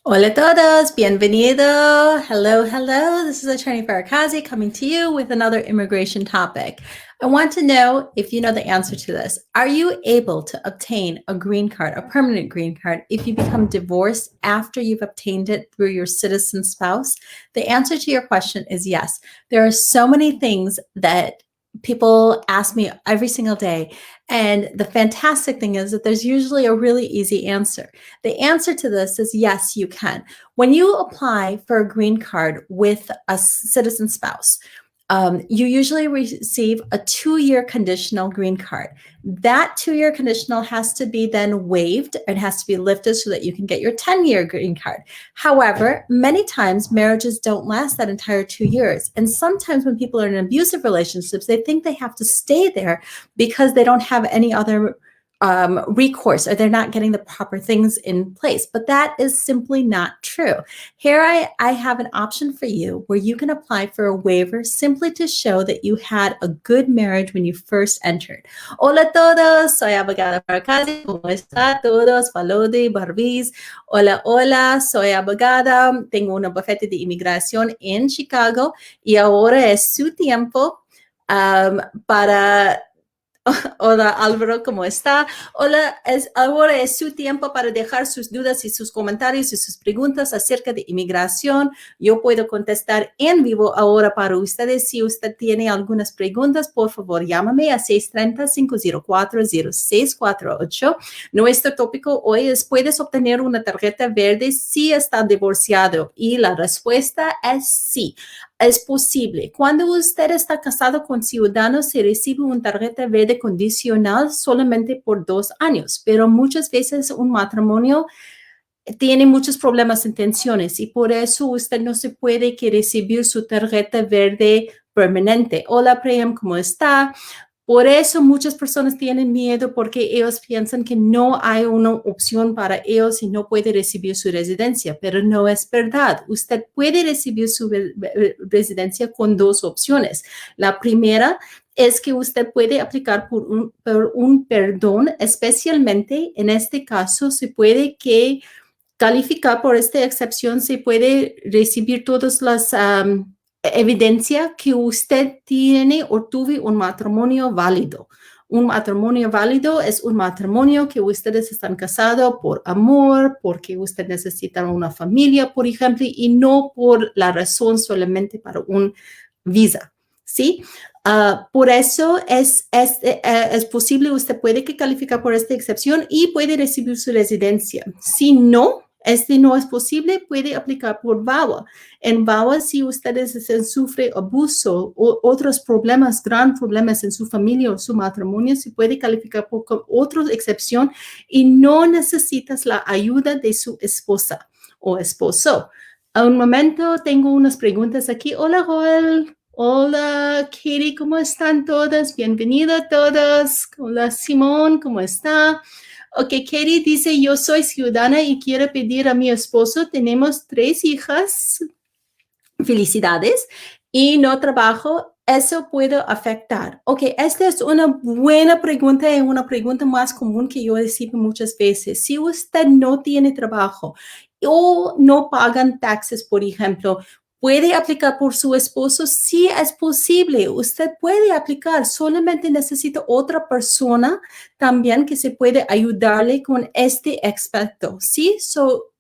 Hola a todos, bienvenido. Hello, hello. This is Attorney Farakazi coming to you with another immigration topic. I want to know if you know the answer to this. Are you able to obtain a green card, a permanent green card, if you become divorced after you've obtained it through your citizen spouse? The answer to your question is yes. There are so many things that people ask me every single day. And the fantastic thing is that there's usually a really easy answer. The answer to this is yes, you can. When you apply for a green card with a citizen spouse, you usually receive a 2-year conditional green card. That 2-year conditional has to be then waived. It has to be lifted so that you can get your 10-year green card. However, many times marriages don't last that entire 2 years. And sometimes when people are in abusive relationships, they think they have to stay there because they don't have any other recourse or they're not getting the proper things in place. But that is simply not true. Here I have an option for you where you can apply for a waiver simply to show that you had a good marriage when you first entered. Hola a todos, soy abogada Farakazi. ¿Cómo está todos? Falodi, Barbiz. Hola, hola, soy abogada. Tengo una bufete de inmigración en Chicago y ahora es su tiempo para Hola Álvaro, ¿cómo está? Hola, ahora es su tiempo para dejar sus dudas y sus comentarios y sus preguntas acerca de inmigración. Yo puedo contestar en vivo ahora para ustedes. Si usted tiene algunas preguntas, por favor, llámame a 630-504-0648. Nuestro tópico hoy es, ¿puedes obtener una tarjeta verde si está divorciado? Y la respuesta es sí. Es posible. Cuando usted está casado con ciudadanos, se recibe una tarjeta verde condicional solamente por 2 años, pero muchas veces un matrimonio tiene muchos problemas en tensiones y por eso usted no se puede que recibir su tarjeta verde permanente. Hola, Prem, ¿cómo está? Por eso muchas personas tienen miedo porque ellos piensan que no hay una opción para ellos y no puede recibir su residencia, pero no es verdad. Usted puede recibir su residencia con 2 opciones. La primera es que usted puede aplicar por un perdón, especialmente en este caso se puede que calificar por esta excepción, se puede recibir todas las evidencia que usted tiene o tuvo un matrimonio válido. Un matrimonio válido es un matrimonio que ustedes están casados por amor, porque usted necesita una familia, por ejemplo, y no por la razón solamente para un visa, ¿sí? Por eso es posible, usted puede que calificar por esta excepción y puede recibir su residencia. Si no, no es posible, puede aplicar por VAWA. En VAWA, si ustedes sufren abuso o otros problemas, grandes problemas en su familia o su matrimonio, se puede calificar por otra excepción y no necesitas la ayuda de su esposa o esposo. A un momento, tengo unas preguntas aquí. Hola, Joel. Hola, Katie, ¿cómo están todas? Bienvenida a todas. Hola, Simón, ¿cómo está? Ok, Katie dice, yo soy ciudadana y quiero pedir a mi esposo, tenemos 3 hijas, felicidades, y no trabajo, ¿eso puede afectar? Ok, esta es una buena pregunta y una pregunta más común que yo recibo muchas veces. Si usted no tiene trabajo o no pagan taxes, por ejemplo, ¿puede aplicar por su esposo? Sí, es posible. Usted puede aplicar. Solamente necesita otra persona también que se puede ayudarle con este aspecto. ¿Sí?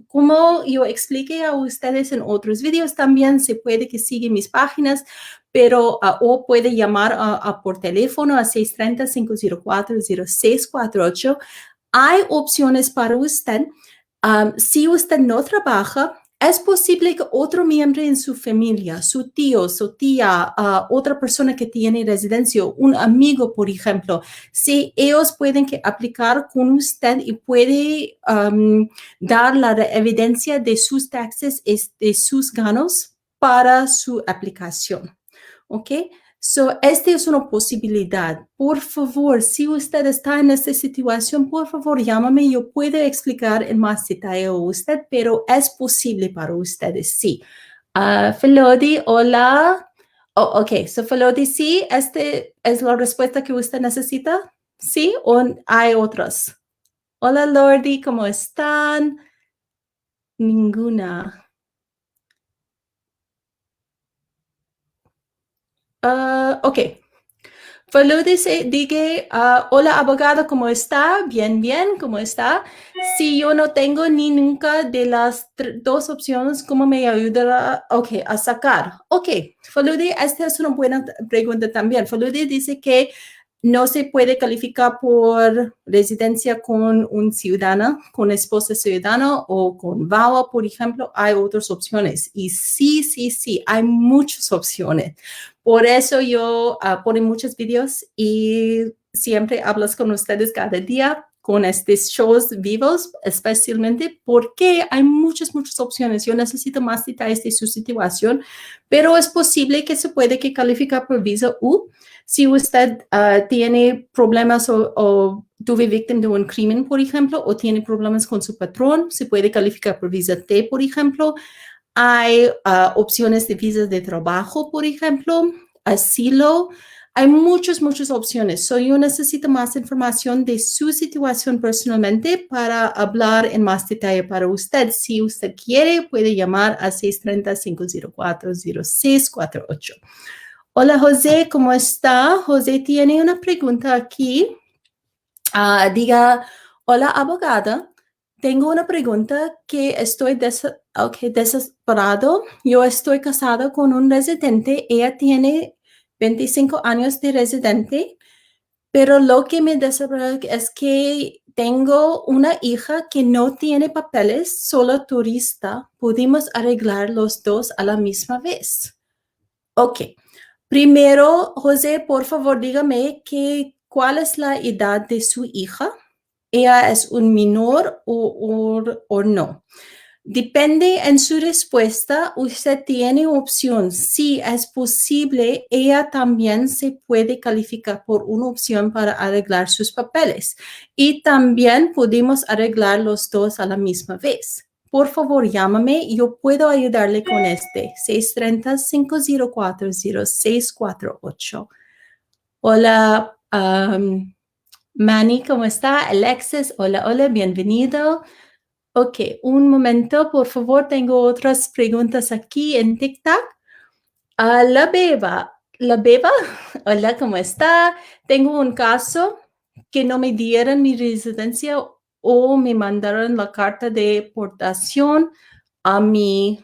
Como yo expliqué a ustedes en otros videos, también se puede que sigan mis páginas, pero o puede llamar por teléfono a 630-504-0648. Hay opciones para usted. Si usted no trabaja, es posible que otro miembro en su familia, su tío, su tía, otra persona que tiene residencia, un amigo, por ejemplo, si ellos pueden que aplicar con usted y puede dar la evidencia de sus taxes, de sus ganos para su aplicación. ¿Ok? Esta es una posibilidad. Por favor, si usted está en esta situación, por favor, llámame. Yo puedo explicar en más detalle a usted, pero es posible para ustedes, sí. Felodi, hola. Oh, ok, Felodi, sí, ¿esta es la respuesta que usted necesita? ¿Sí? ¿O hay otras? Hola, Lordi, ¿cómo están? Ninguna. Ok. Falou dice, hola abogado, ¿cómo está? Bien, bien, ¿cómo está? Si yo no tengo ni nunca de las dos opciones, ¿cómo me ayudará? Ok, a sacar. Ok, Faludi, esta es una buena pregunta también. Faludi dice que no se puede calificar por residencia con un ciudadano, con esposa ciudadana o con VAWA, por ejemplo. Hay otras opciones. Y sí, sí, sí, hay muchas opciones. Por eso yo pongo muchos videos y siempre hablas con ustedes cada día con estos shows vivos, especialmente porque hay muchas, muchas opciones. Yo necesito más detalles de su situación, pero es posible que se puede que calificar por visa U. Si usted tiene problemas o tuve víctima de un crimen, por ejemplo, o tiene problemas con su patrón, se puede calificar por visa T, por ejemplo. Hay opciones de visas de trabajo, por ejemplo, asilo. Hay muchas, muchas opciones. Yo necesito más información de su situación personalmente para hablar en más detalle para usted. Si usted quiere, puede llamar a 630-504-0648. Hola, José, ¿cómo está? José tiene una pregunta aquí. Diga, hola, abogada. Tengo una pregunta que estoy desesperado. Yo estoy casada con un residente. Ella tiene 25 años de residente, pero lo que me desespera es que tengo una hija que no tiene papeles, solo turista. ¿Pudimos arreglar los dos a la misma vez? Ok. Primero, José, por favor, dígame cuál es la edad de su hija. ¿Ella es un menor o no? Depende en su respuesta, usted tiene opción. Si es posible, ella también se puede calificar por una opción para arreglar sus papeles. Y también podemos arreglar los dos a la misma vez. Por favor, llámame. Yo puedo ayudarle con este. 630-504-0648. Hola, Manny, ¿cómo está? Alexis, hola, hola, bienvenido. Ok, un momento, por favor, tengo otras preguntas aquí en TikTok. La Beba, hola, ¿cómo está? Tengo un caso que no me dieron mi residencia o me mandaron la carta de deportación a mi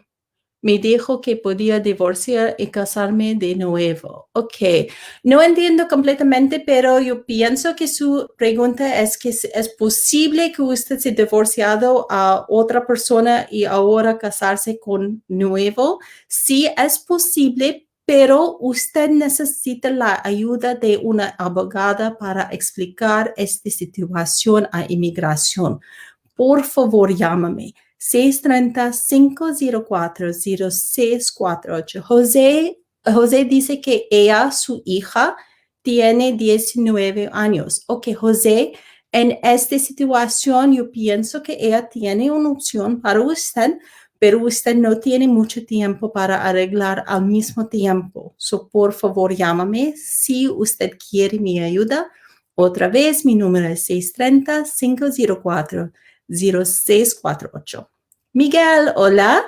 me dijo que podía divorciar y casarme de nuevo. Ok, no entiendo completamente, pero yo pienso que su pregunta es que es posible que usted se divorciado a otra persona y ahora casarse con nuevo. Sí, es posible, pero usted necesita la ayuda de una abogada para explicar esta situación a inmigración. Por favor, llámame. 630-504-0648. José dice que ella, su hija, tiene 19 años. Ok, José, en esta situación yo pienso que ella tiene una opción para usted, pero usted no tiene mucho tiempo para arreglar al mismo tiempo. Por favor, llámame si usted quiere mi ayuda. Otra vez, mi número es 630-504-0648. Miguel, hola.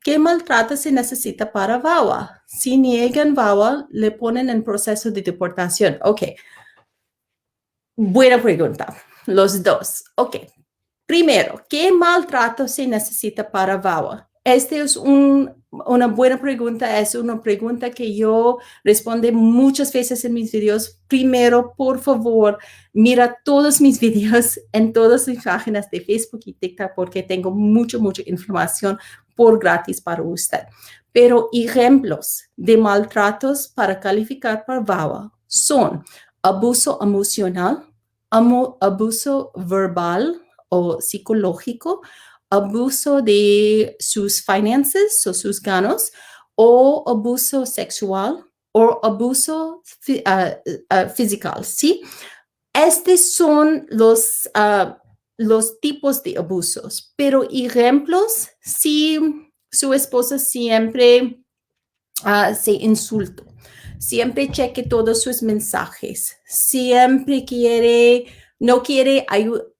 ¿Qué maltrato se necesita para VAWA? Si niegan VAWA, le ponen en proceso de deportación. Ok. Buena pregunta. Los dos. Ok. Primero, ¿qué maltrato se necesita para VAWA? Esta es una buena pregunta, es una pregunta que yo respondo muchas veces en mis videos. Primero, por favor, mira todos mis videos en todas mis páginas de Facebook y TikTok porque tengo mucha información por gratis para usted. Pero ejemplos de maltratos para calificar para VAWA son abuso emocional, abuso verbal o psicológico, abuso de sus finanzas o sus ganos, o abuso sexual o abuso físico, ¿sí? Estos son los tipos de abusos, pero ejemplos, si su esposa siempre se insulta, siempre cheque todos sus mensajes, siempre no quiere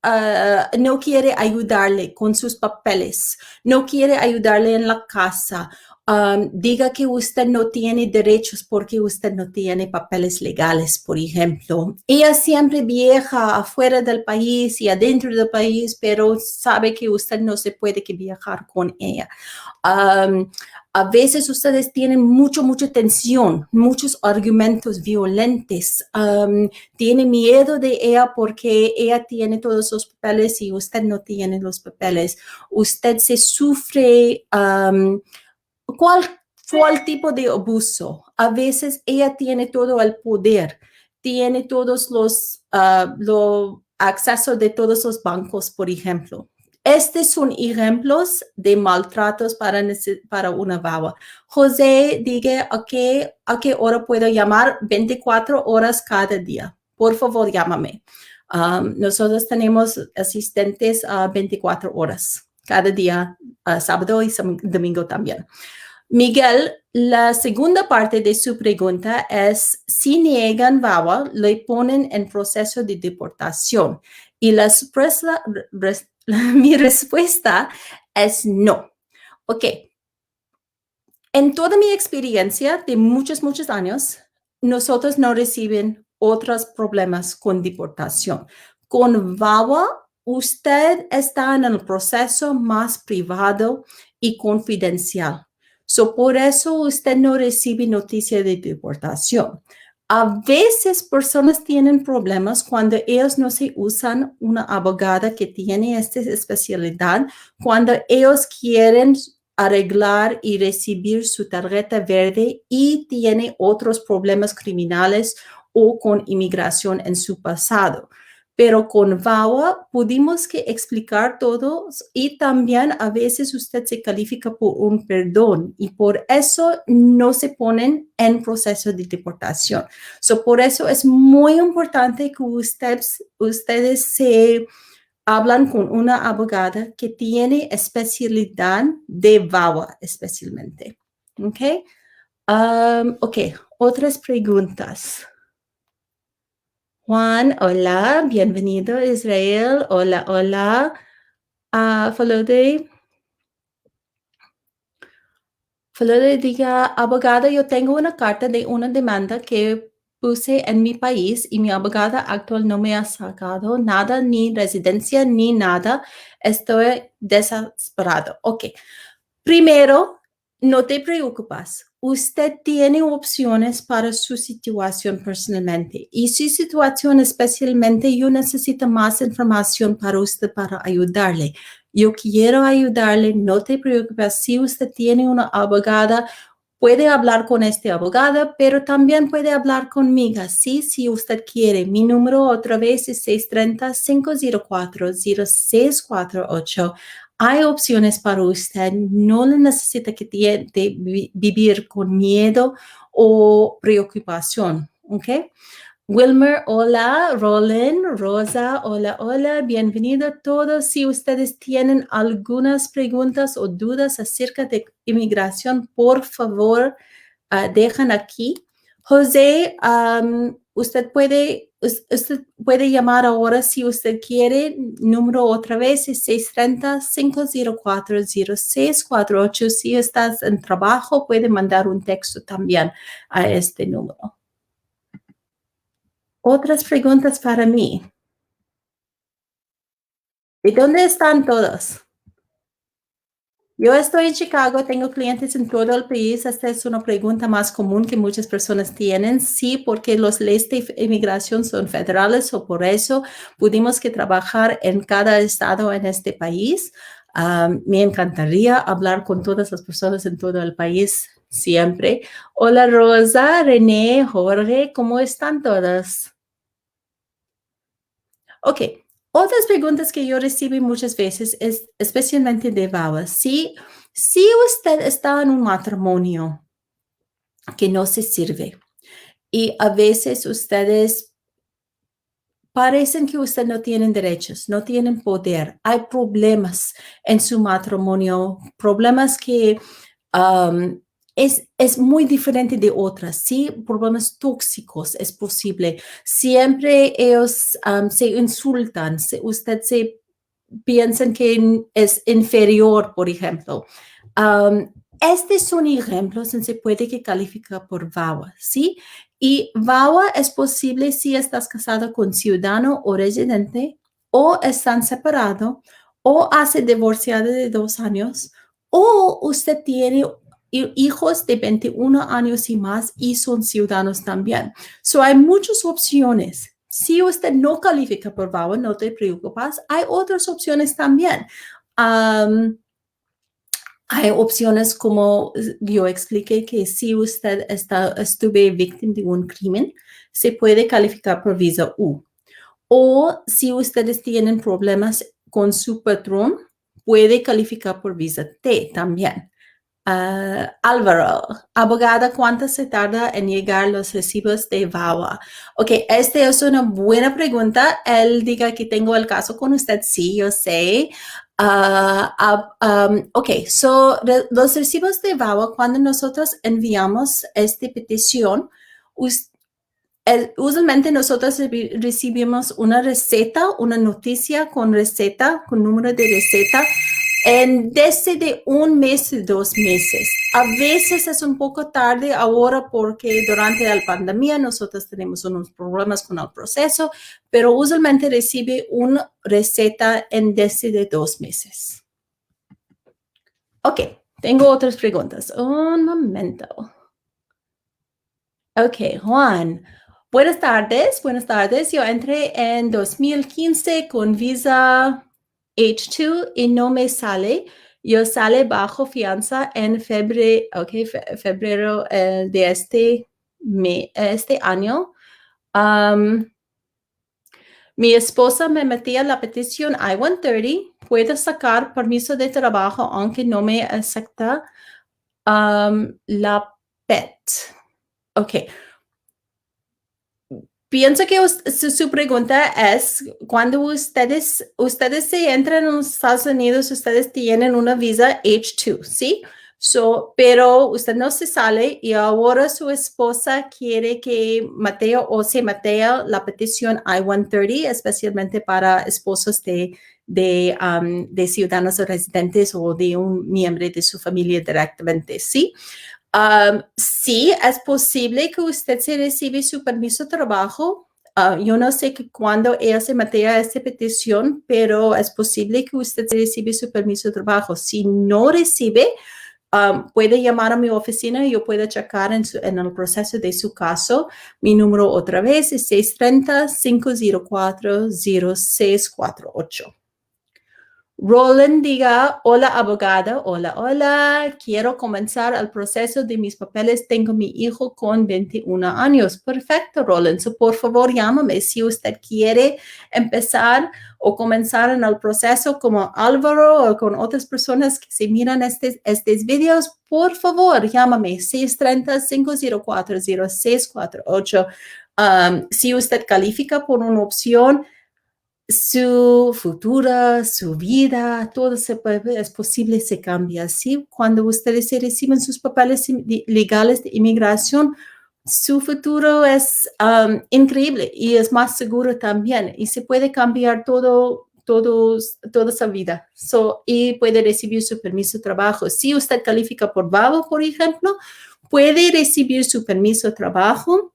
no quiere ayudarle con sus papeles, no quiere ayudarle en la casa, diga que usted no tiene derechos porque usted no tiene papeles legales, por ejemplo. Ella siempre viaja afuera del país y adentro del país, pero sabe que usted no se puede que viajar con ella. A veces ustedes tienen mucha tensión, muchos argumentos violentos. Tiene miedo de ella porque ella tiene todos los papeles y usted no tiene los papeles. Usted se sufre ¿cuál tipo de abuso? A veces ella tiene todo el poder, tiene todos los acceso de todos los bancos, por ejemplo. Estos son ejemplos de maltratos para una VAWA. José, diga a qué hora puedo llamar 24 horas cada día. Por favor, llámame. Nosotros tenemos asistentes a 24 horas cada día, sábado y domingo también. Miguel, la segunda parte de su pregunta es, si niegan VAWA, le ponen en proceso de deportación. Y mi respuesta es no. Ok. En toda mi experiencia de muchos años, nosotros no reciben otros problemas con deportación. Con VAWA, usted está en el proceso más privado y confidencial. Por eso usted no recibe noticia de deportación. A veces personas tienen problemas cuando ellos no se usan una abogada que tiene esta especialidad, cuando ellos quieren arreglar y recibir su tarjeta verde y tiene otros problemas criminales o con inmigración en su pasado. Pero con VAWA pudimos que explicar todo y también a veces usted se califica por un perdón y por eso no se ponen en proceso de deportación. Por eso es muy importante que ustedes se hablan con una abogada que tiene especialidad de VAWA especialmente. ¿Ok? Ok, otras preguntas. Juan, hola, bienvenido Israel, hola. Falode diga, abogada, yo tengo una carta de una demanda que puse en mi país y mi abogada actual no me ha sacado nada, ni residencia, ni nada. Estoy desesperado. Ok. Primero, no te preocupes. Usted tiene opciones para su situación personalmente y su situación especialmente yo necesito más información para usted para ayudarle. Yo quiero ayudarle, no te preocupes. Si usted tiene una abogada, puede hablar con esta abogada, pero también puede hablar conmigo. Sí, si usted quiere. Mi número otra vez es 630-504-0648. Hay opciones para usted. No le necesita que vivir con miedo o preocupación. ¿Ok? Wilmer, hola. Roland, Rosa, hola. Bienvenido a todos. Si ustedes tienen algunas preguntas o dudas acerca de inmigración, por favor, dejan aquí. José, usted puede llamar ahora si usted quiere. Número otra vez es 630-504-0648. Si estás en trabajo, puede mandar un texto también a este número. Otras preguntas para mí. ¿De dónde están todos? Yo estoy en Chicago, tengo clientes en todo el país. Esta es una pregunta más común que muchas personas tienen. Sí, porque los leyes de inmigración son federales o por eso pudimos que trabajar en cada estado en este país. Me encantaría hablar con todas las personas en todo el país siempre. Hola Rosa, René, Jorge, ¿cómo están todas? Ok, otras preguntas que yo recibo muchas veces es especialmente de VAWA. Si usted está en un matrimonio que no se sirve y a veces ustedes parecen que usted no tienen derechos, no tienen poder, hay problemas en su matrimonio, problemas que es muy diferente de otras, ¿sí? Problemas tóxicos es posible. Siempre ellos se insultan, usted se piensa que es inferior, por ejemplo. Estos son ejemplos en se puede que califica por VAWA, ¿sí? Y VAWA es posible si estás casado con ciudadano o residente, o están separados, o hace divorciado de 2 años, o usted tiene hijos de 21 años y más y son ciudadanos también. So, hay muchas opciones. Si usted no califica por VAWA, no te preocupes. Hay otras opciones también. Hay opciones como yo expliqué que si usted estuve víctima de un crimen, se puede calificar por visa U. O si ustedes tienen problemas con su patrón, puede calificar por visa T también. Álvaro, abogada, ¿cuánto se tarda en llegar los recibos de VAWA? Ok, esta es una buena pregunta. Él diga que tengo el caso con usted. Sí, yo sé. Ok, los recibos de VAWA, cuando nosotros enviamos esta petición, usualmente nosotros recibimos una receta, una noticia con receta, con número de receta, desde 1 mes y 2 meses. A veces es un poco tarde ahora porque durante la pandemia nosotros tenemos unos problemas con el proceso, pero usualmente recibe una receta desde 2 meses. Ok, tengo otras preguntas. Un momento. Ok, Juan. Buenas tardes. Yo entré en 2015 con visa H2 y no me sale. Yo sale bajo fianza en febrero de este año. Mi esposa me metía la petición I-130. Puedo sacar permiso de trabajo aunque no me acepta la PET. Ok. Pienso que su pregunta es, cuando ustedes se entran en los Estados Unidos, ustedes tienen una visa H2, ¿sí? Pero usted no se sale y ahora su esposa quiere que se matea la petición I-130, especialmente para esposos de ciudadanos o residentes o de un miembro de su familia directamente, ¿sí? Sí, es posible que usted se reciba su permiso de trabajo. Yo no sé cuándo ella se matea esta petición, pero es posible que usted se reciba su permiso de trabajo. Si no recibe, puede llamar a mi oficina y yo puedo checar en el proceso de su caso. Mi número otra vez es 630-504-0648. Roland diga, hola abogada, hola, quiero comenzar el proceso de mis papeles, tengo mi hijo con 21 años. Perfecto, Roland, por favor llámame si usted quiere empezar o comenzar en el proceso como Álvaro o con otras personas que se miran estos videos, por favor llámame 630-504-0648. Si usted califica por una opción, su futuro, su vida, todo es posible, se cambia. ¿Sí? Cuando ustedes se reciben sus papeles legales de inmigración, su futuro es increíble y es más seguro también y se puede cambiar toda esa vida. Y puede recibir su permiso de trabajo. Si usted califica por VAWA, por ejemplo, puede recibir su permiso de trabajo,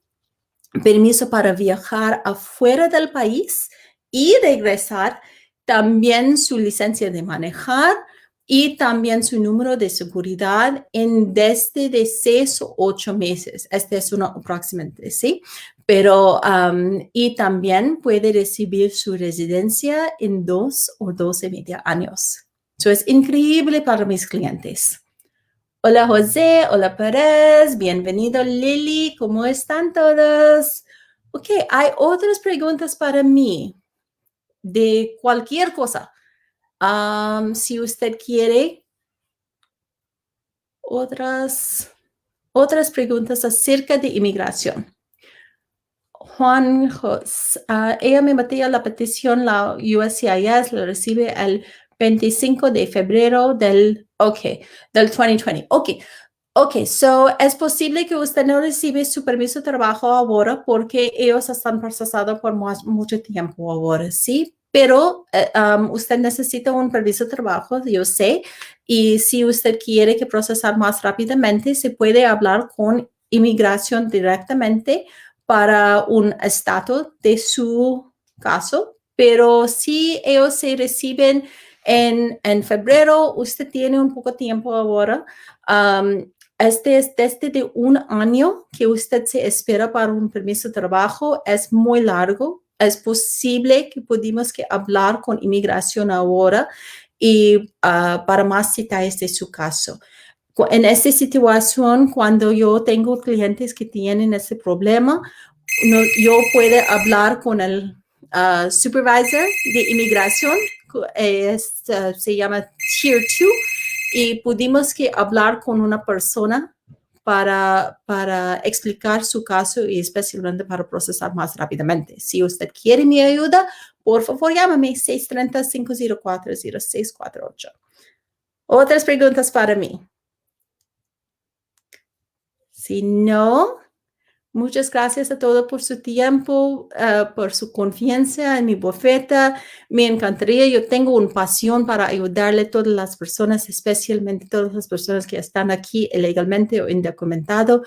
permiso para viajar afuera del país y regresar, también su licencia de manejar y también su número de seguridad desde de 6 o 8 meses. Este es uno aproximadamente, ¿sí? Pero, y también puede recibir su residencia en 2 o 2.5 años. Eso es increíble para mis clientes. Hola José, hola Pérez, bienvenido Lili, ¿cómo están todos? Ok, hay otras preguntas para mí de cualquier cosa. Si usted quiere otras preguntas acerca de inmigración. Juan Jos, ella me metía la petición, la USCIS la recibe el 25 de febrero del 2020. Ok, Ok, so es posible que usted no reciba su permiso de trabajo ahora porque ellos están procesados por mucho tiempo ahora, ¿sí? Pero usted necesita un permiso de trabajo, yo sé, y si usted quiere que procesar más rápidamente, se puede hablar con inmigración directamente para un estatus de su caso, pero si ellos se reciben en febrero, usted tiene un poco de tiempo ahora. Este es desde de un año que usted se espera para un permiso de trabajo, es muy largo. Es posible que pudimos que hablar con inmigración ahora y para más detalles de su caso. En esta situación, cuando yo tengo clientes que tienen ese problema, yo puedo hablar con el supervisor de inmigración, se llama Tier 2, y pudimos que hablar con una persona para explicar su caso y especialmente para procesar más rápidamente. Si usted quiere mi ayuda, por favor llámame 630-504-0648. Otras preguntas para mí. Si no, muchas gracias a todos por su tiempo, por su confianza en mi bufeta. Me encantaría, yo tengo una pasión para ayudarle a todas las personas, especialmente todas las personas que están aquí ilegalmente o indocumentado.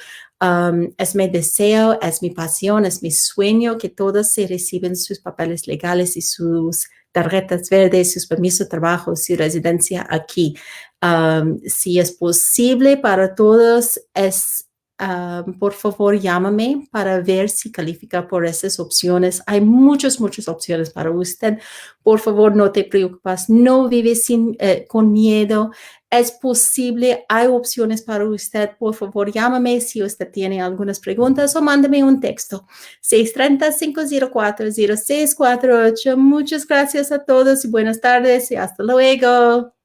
Es mi deseo, es mi pasión, es mi sueño que todos se reciben sus papeles legales y sus tarjetas verdes, sus permisos de trabajo, su residencia aquí. Si es posible para todos, por favor, llámame para ver si califica por esas opciones. Hay muchas opciones para usted. Por favor, no te preocupes, no vives con miedo. Es posible, hay opciones para usted. Por favor, llámame si usted tiene algunas preguntas o mándame un texto. 630-504-0648. Muchas gracias a todos y buenas tardes y hasta luego.